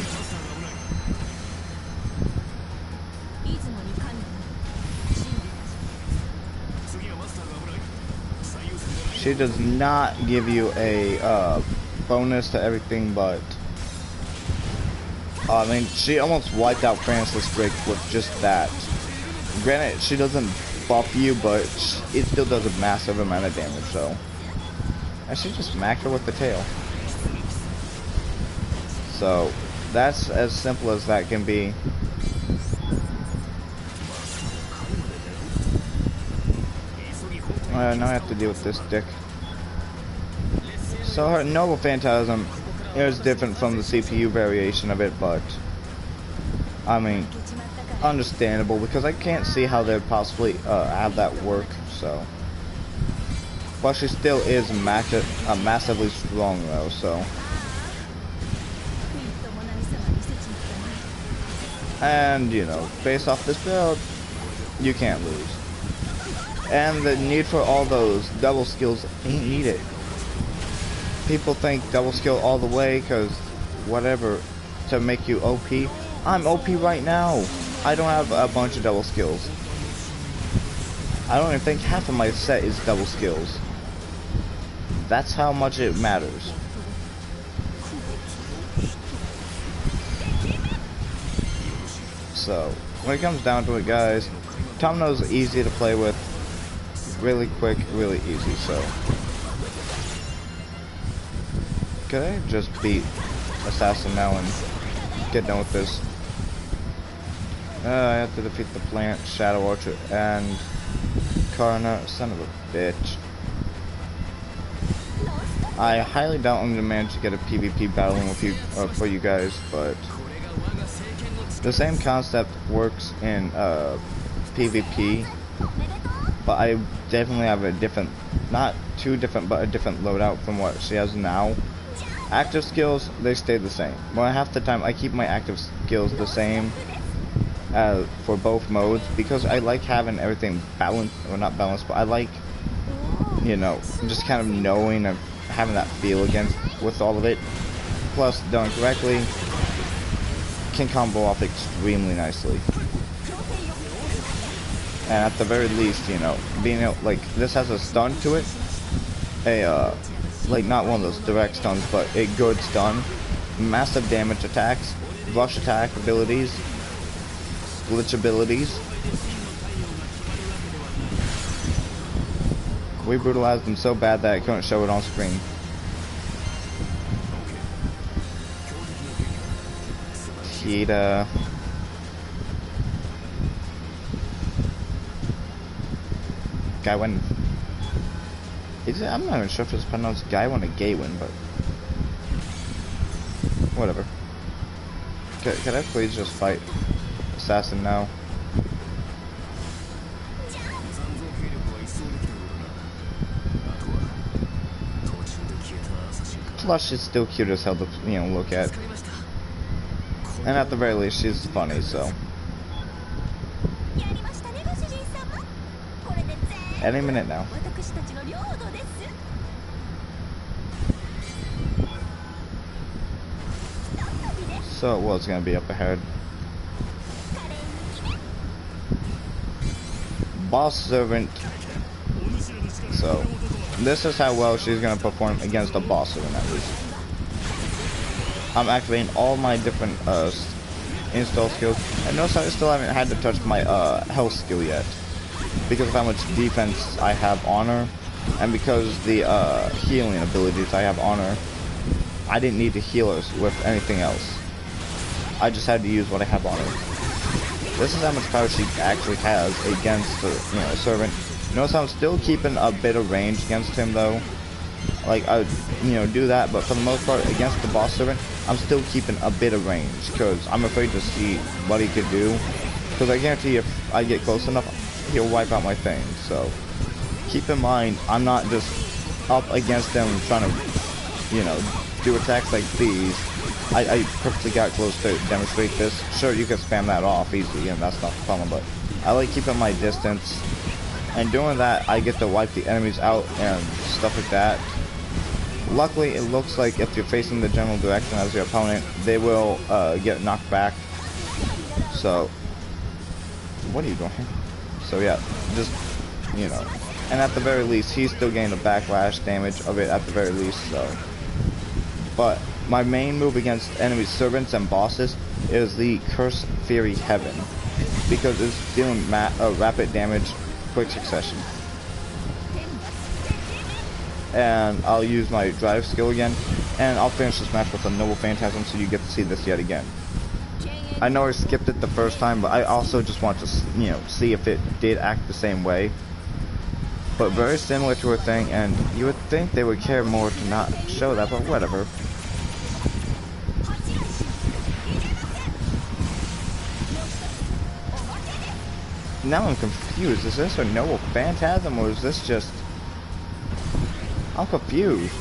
She does not give you a bonus to everything, but I mean, she almost wiped out Francis Drake with just that. Granted, she doesn't buff you, but it still does a massive amount of damage, so. And she just smacked her with the tail. So, that's as simple as that can be. Now I have to deal with this dick. So her Noble Phantasm is different from the CPU variation of it, but I mean, understandable, because I can't see how they'd possibly have that work, so. But she still is massively strong though, so. And, you know, based off this build, you can't lose. And the need for all those double skills ain't needed. People think double skill all the way, cause whatever, to make you OP. I'm OP right now. I don't have a bunch of double skills. I don't even think half of my set is double skills. That's how much it matters. So, when it comes down to it, guys, Tamano's easy to play with. Really quick, really easy, so. Could I just beat Assassin now and get done with this? I have to defeat the plant, Shadow Archer, and Karna, son of a bitch. I highly doubt I'm gonna manage to get a PvP battling with you for you guys, but the same concept works in PvP. But I definitely have a different, not too different, but a different loadout from what she has now. Active skills, they stay the same. Well, half the time I keep my active skills the same for both modes, because I like having everything balanced, or not balanced, but I like, you know, just kind of knowing and having that feel against with all of it. Plus, done correctly, can combo off extremely nicely. And at the very least, you know, being able, like, this has a stun to it. Like, not one of those direct stuns, but a good stun. Massive damage attacks, rush attack abilities, glitch abilities. We brutalized them so bad that I couldn't show it on screen. Kita. Gawain. I'm not even sure if it's pronounced Gawain or Gawain, but whatever. Can I please just fight Assassin now? Plus, she's still cute as hell to, you know, look at. And at the very least, she's funny, so. Any minute now. So it was gonna be up ahead. Boss servant. So this is how well she's gonna perform against a boss servant at least. I'm activating all my different install skills. And notice I still haven't had to touch my health skill yet. Because of how much defense I have on her. And because the healing abilities I have on her. I didn't need to heal her with anything else. I just had to use what I have on her. This is how much power she actually has against the, servant. Notice I'm still keeping a bit of range against him though. Like I, do that, but for the most part against the boss servant, I'm still keeping a bit of range because I'm afraid to see what he could do. Because I guarantee if I get close enough, he'll wipe out my thing. So keep in mind, I'm not just up against him trying to, do attacks like these. I purposely got close to demonstrate this. Sure, you can spam that off easily, and that's not the problem, but I like keeping my distance. And doing that, I get to wipe the enemies out and stuff like that. Luckily, it looks like if you're facing the general direction as your opponent, they will get knocked back. So, what are you doing? So yeah, just, and at the very least, he's still getting the backlash damage of it at the very least, so. But my main move against enemy servants and bosses is the Curse Fury Heaven, because it's dealing rapid damage, quick succession. And I'll use my drive skill again, and I'll finish this match with a Noble Phantasm so you get to see this yet again. I know I skipped it the first time, but I also just want to, see if it did act the same way. But very similar to her thing, and you would think they would care more to not show that, but whatever. Now I'm confused. Is this a Noble Phantasm, or is this just... I'm confused.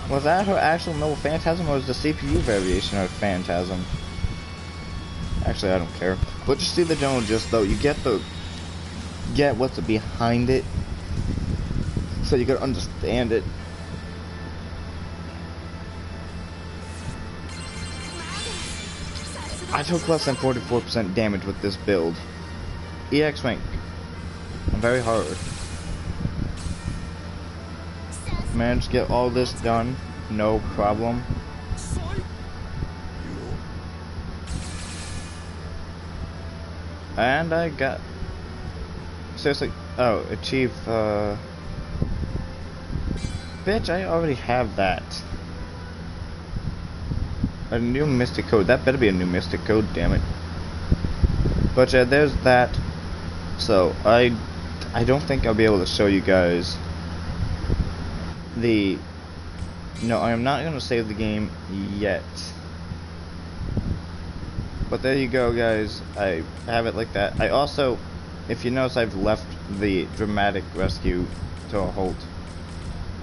Was that her actual Noble Phantasm, or was the CPU variation of Phantasm? Actually, I don't care. But you see the general gist, though. You get what's behind it, so you can understand it. I took less than 44% damage with this build. EX rank. Very hard. Managed to get all this done, no problem. And I got... Seriously, achieve, bitch, I already have that. A new mystic code. That better be a new mystic code, damn it. But yeah, there's that. So, I don't think I'll be able to show you guys the... No, I am not going to save the game yet. But there you go, guys. I have it like that. I also, if you notice, I've left the dramatic rescue to a halt.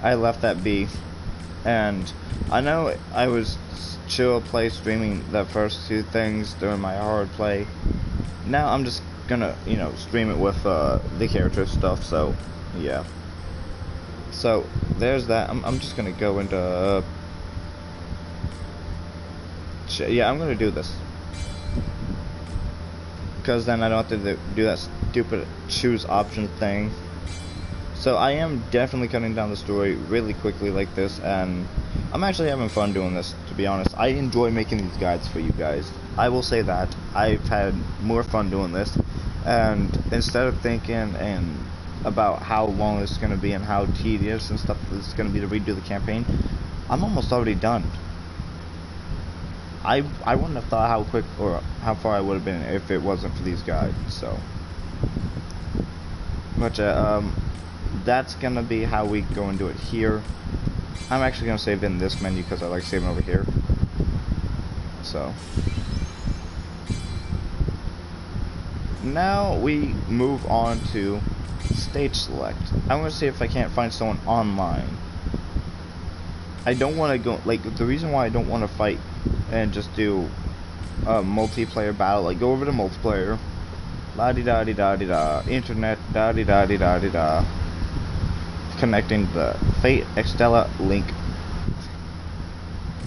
I left that be. And I know I was chill play streaming the first two things during my hard play. Now I'm just gonna, stream it with the character stuff, so yeah. So there's that. I'm just gonna go into yeah, I'm gonna do this because then I don't have to do that stupid choose option thing. So I am definitely cutting down the story really quickly like this, and I'm actually having fun doing this, to be honest. I enjoy making these guides for you guys. I will say that. I've had more fun doing this, and instead of thinking about how long this is going to be and how tedious and stuff this is going to be to redo the campaign, I'm almost already done. I wouldn't have thought how quick or how far I would have been if it wasn't for these guides, so. But that's gonna be how we go and do it here. I'm actually gonna save in this menu because I like saving over here. So now we move on to stage select. I'm gonna see if I can't find someone online. I don't want to go, like, the reason why I don't want to fight and just do a multiplayer battle, like go over to multiplayer, la di da di da di da, internet, da di da di da di da, connecting the Fate Extella Link.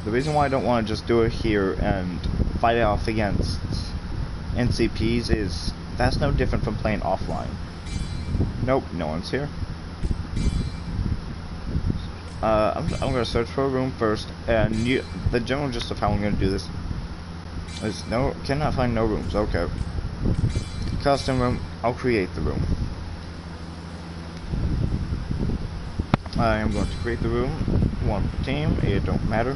The reason why I don't want to just do it here and fight it off against NCPs is that's no different from playing offline. Nope, no one's here. I'm gonna search for a room first, and the general gist of how I'm gonna do this is cannot find no rooms. Okay, custom room. I'll create the room. I am going to create the room. One team. It don't matter.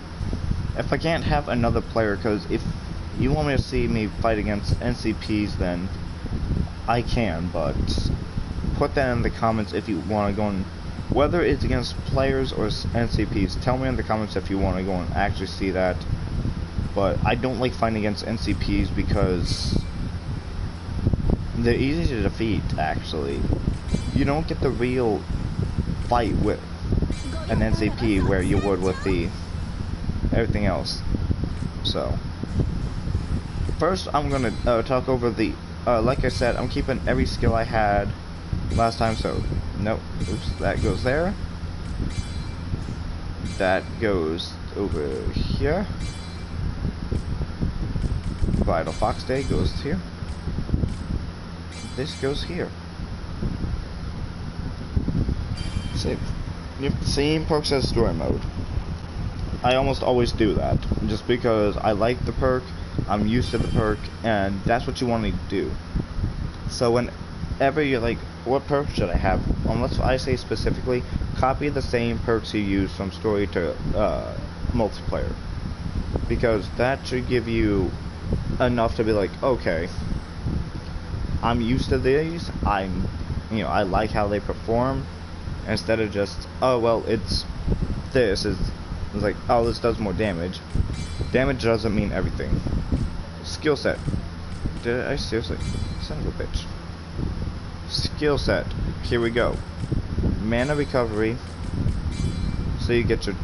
If I can't have another player, because if you want me to see me fight against NCPs, then I can. But put that in the comments if you want to go and. Whether it's against players or NCPs, tell me in the comments if you want to go and actually see that. But I don't like fighting against NCPs because they're easy to defeat, actually. You don't get the real fight with an NCP where you would with the everything else. So, first I'm going to talk over the, like I said, I'm keeping every skill I had last time, so nope, oops, that goes there, that goes over here, Vital Fox Day goes here, this goes here. Same perks as story mode. I almost always do that, just because I like the perk, I'm used to the perk, and that's what you want to do. So whenever you're like, what perks should I have? Unless I say specifically, copy the same perks you use from story to multiplayer, because that should give you enough to be like, okay, I'm used to these. I like how they perform, instead of just, oh well, it's like, oh, this does more damage. Damage doesn't mean everything. Skill set. Did I seriously? Son of a bitch. Skill set. Here we go. Mana recovery. So you get your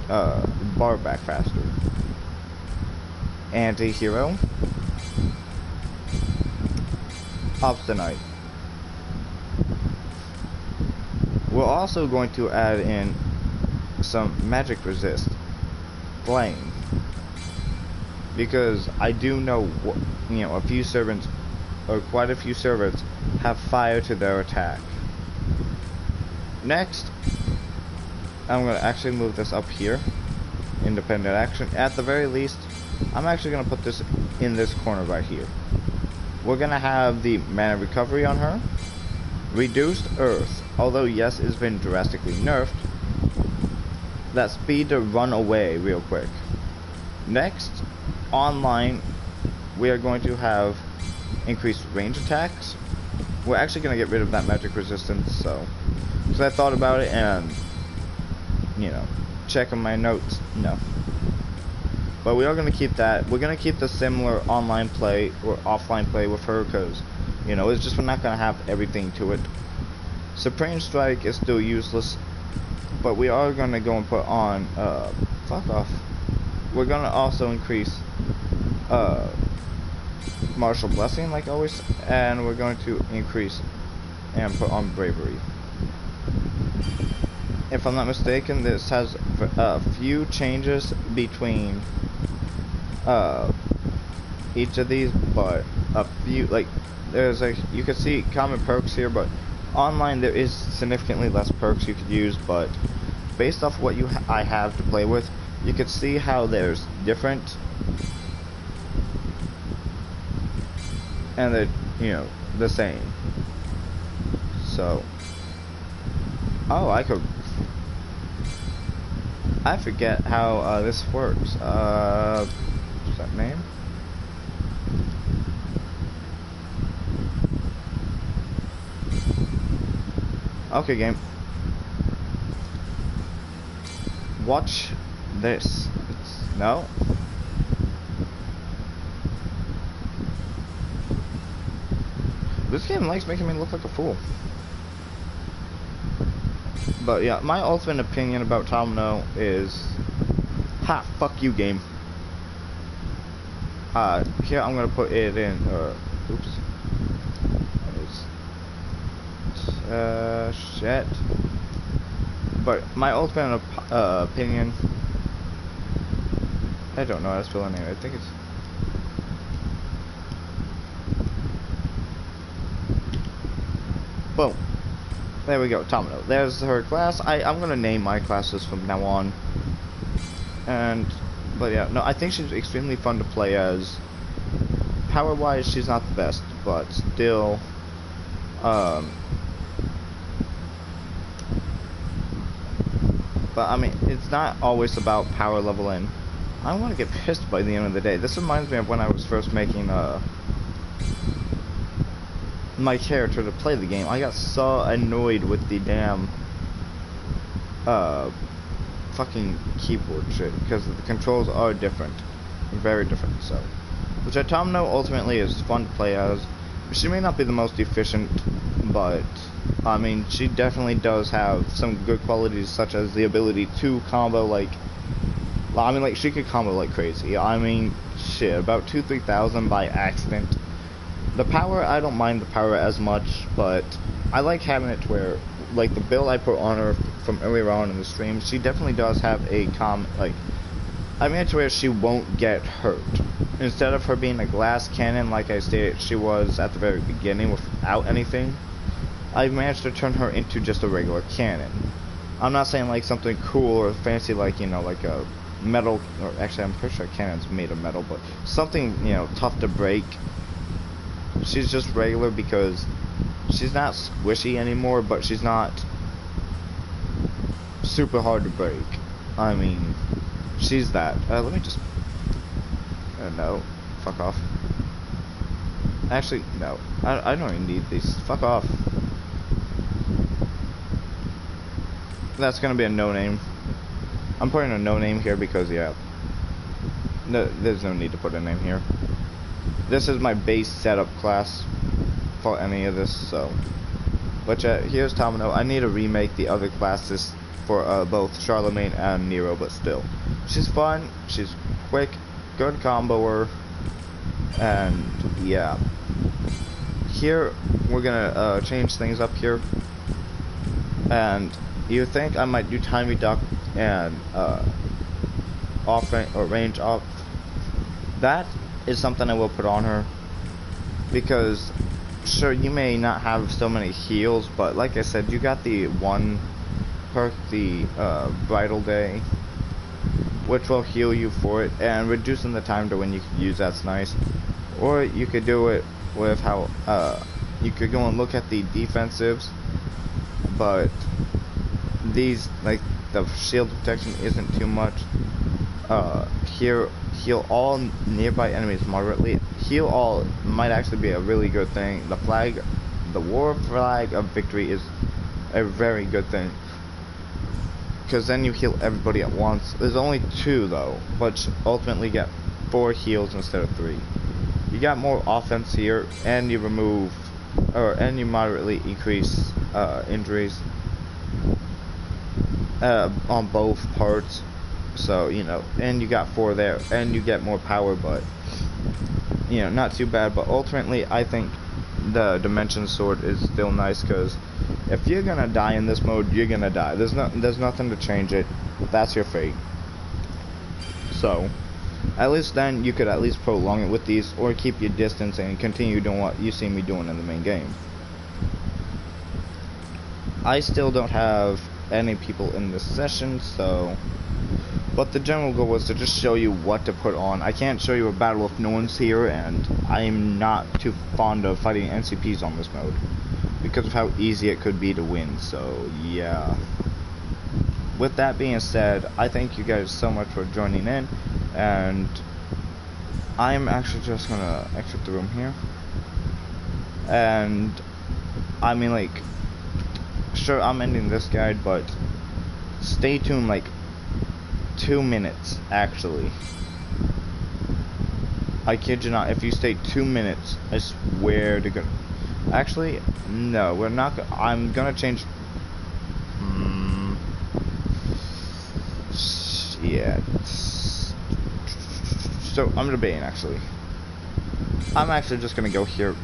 bar back faster. Anti-hero. Obstinate. We're also going to add in some magic resist. Flame. Because I do know, a few servants, or quite a few servants, have fire to their attack. Next, I'm going to actually move this up here. Independent action. At the very least, I'm actually going to put this in this corner right here. We're going to have the mana recovery on her. Reduced earth. Although yes, it's been drastically nerfed. That speed to run away real quick. Next, online, we are going to have increased range attacks. We're actually going to get rid of that magic resistance, so I thought about it and, checking my notes, no. But we are going to keep that. We're going to keep the similar online play or offline play with her, because, it's just we're not going to have everything to it. Supreme Strike is still useless, but we are going to go and put on, fuck off. We're going to also increase Martial Blessing, like always, and we're going to increase and put on Bravery. If I'm not mistaken, this has a few changes between each of these, but a few, like, you can see common perks here, but online there is significantly less perks you could use, but based off what I have to play with, you can see how there's different, and they're, the same. So, I forget how this works. What's that name? Okay, game. Watch this. No. This game likes making me look like a fool. But yeah, my ultimate opinion about Tamano is, ha, fuck you, game. Here I'm gonna put it in, oops. Shit. But my ultimate opinion I don't know how to spell her name. I think it's... Boom. There we go, Tamano. There's her class. I'm gonna name my classes from now on. But yeah, no, I think she's extremely fun to play as. Power-wise, she's not the best, but still, but I mean, it's not always about power level in. I want to get pissed by the end of the day. This reminds me of when I was first making, my character to play the game. I got so annoyed with the damn, fucking keyboard shit, because the controls are different. Very different, so. Which at Tamano ultimately is fun to play as. She may not be the most efficient, but I mean, she definitely does have some good qualities, such as the ability to combo like she could combo like crazy. I mean, shit, about 2,000-3,000 by accident. The power, I don't mind the power as much, but I like having it to where, like, the build I put on her from earlier on in the stream, she definitely does have a I made it to where she won't get hurt. Instead of her being a glass cannon, like I stated she was at the very beginning without anything, I managed to turn her into just a regular cannon. I'm not saying like something cool or fancy like, you know, like a metal, or actually I'm pretty sure a cannon's made of metal, but something, you know, tough to break. She's just regular because she's not squishy anymore, but she's not super hard to break. I mean, she's that. Let me just... no. Fuck off. Actually, no. I don't even need these. Fuck off. That's gonna be a no-name. I'm putting a no-name here because, yeah. No, there's no need to put a name here. This is my base setup class for any of this, so. But here's Tamano. I need to remake the other classes for both Charlemagne and Nero, but still. She's fun, she's quick, good comboer, and yeah. Here, we're gonna change things up here. And you think I might do time reduct and range off. That is something I will put on her, because sure, you may not have so many heals, but like I said, you got the one perk, the bridal day, which will heal you for it, and reducing the time to when you can use that's nice. Or you could do it with how you could go and look at the defensives, but these, like, the shield protection isn't too much. Here, heal all nearby enemies moderately. Heal all might actually be a really good thing. The war flag of victory is a very good thing, because then you heal everybody at once. There's only 2 though, but ultimately get 4 heals instead of 3. You got more offense here, and you remove, and you moderately increase injuries on both parts. So, you know, and you got 4 there, and you get more power, but, you know, not too bad. But ultimately, I think the Dimension Sword is still nice, because if you're gonna die in this mode, you're gonna die. There's nothing to change it. That's your fate. So, at least then, you could at least prolong it with these, or keep your distance and continue doing what you see me doing in the main game. I still don't have any people in this session, so... But the general goal was to just show you what to put on. I can't show you a battle if no one's here, and I'm not too fond of fighting NCPs on this mode, because of how easy it could be to win, so yeah. With that being said, I thank you guys so much for joining in, and I'm actually just gonna exit the room here. And, I mean, like, sure, I'm ending this guide, but stay tuned, like, 2 minutes, actually. I kid you not, if you stay 2 minutes, I swear to God. Actually, no, we're not I'm gonna change... yeah. So, I'm debating, actually. I'm actually just gonna go here.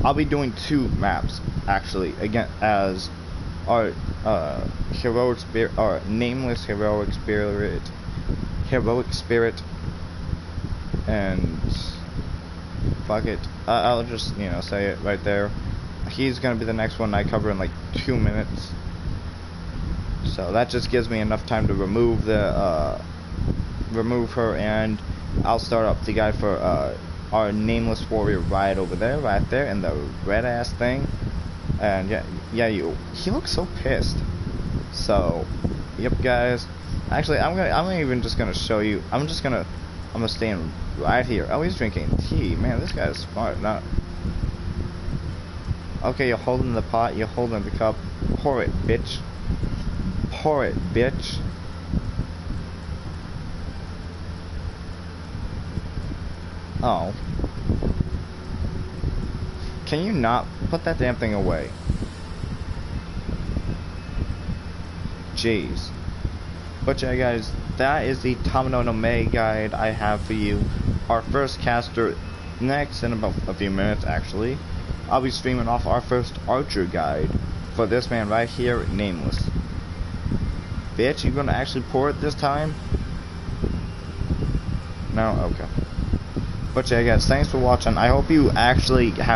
I'll be doing 2 maps, actually, again, as our heroic spirit, or nameless heroic spirit, and fuck it, I'll just, you know, say it right there. He's gonna be the next one I cover in like 2 minutes. So that just gives me enough time to remove the remove her, and I'll start up the guy for our nameless warrior right over there, right there in the red ass thing. And yeah, he looks so pissed. So, yep, guys. Actually, I'm even just gonna show you. I'm gonna stand right here. Oh, he's drinking tea. Man, this guy's smart. Not. Okay, you're holding the pot. You're holding the cup. Pour it, bitch. Pour it, bitch. Oh. Can you not put that damn thing away? Jeez. But yeah, guys, that is the Tamano No Mae guide I have for you. Our first caster next in about a few minutes, actually. I'll be streaming off our first archer guide for this man right here, Nameless. Bitch, you gonna actually pour it this time? No? Okay. But yeah, guys, thanks for watching. I hope you actually have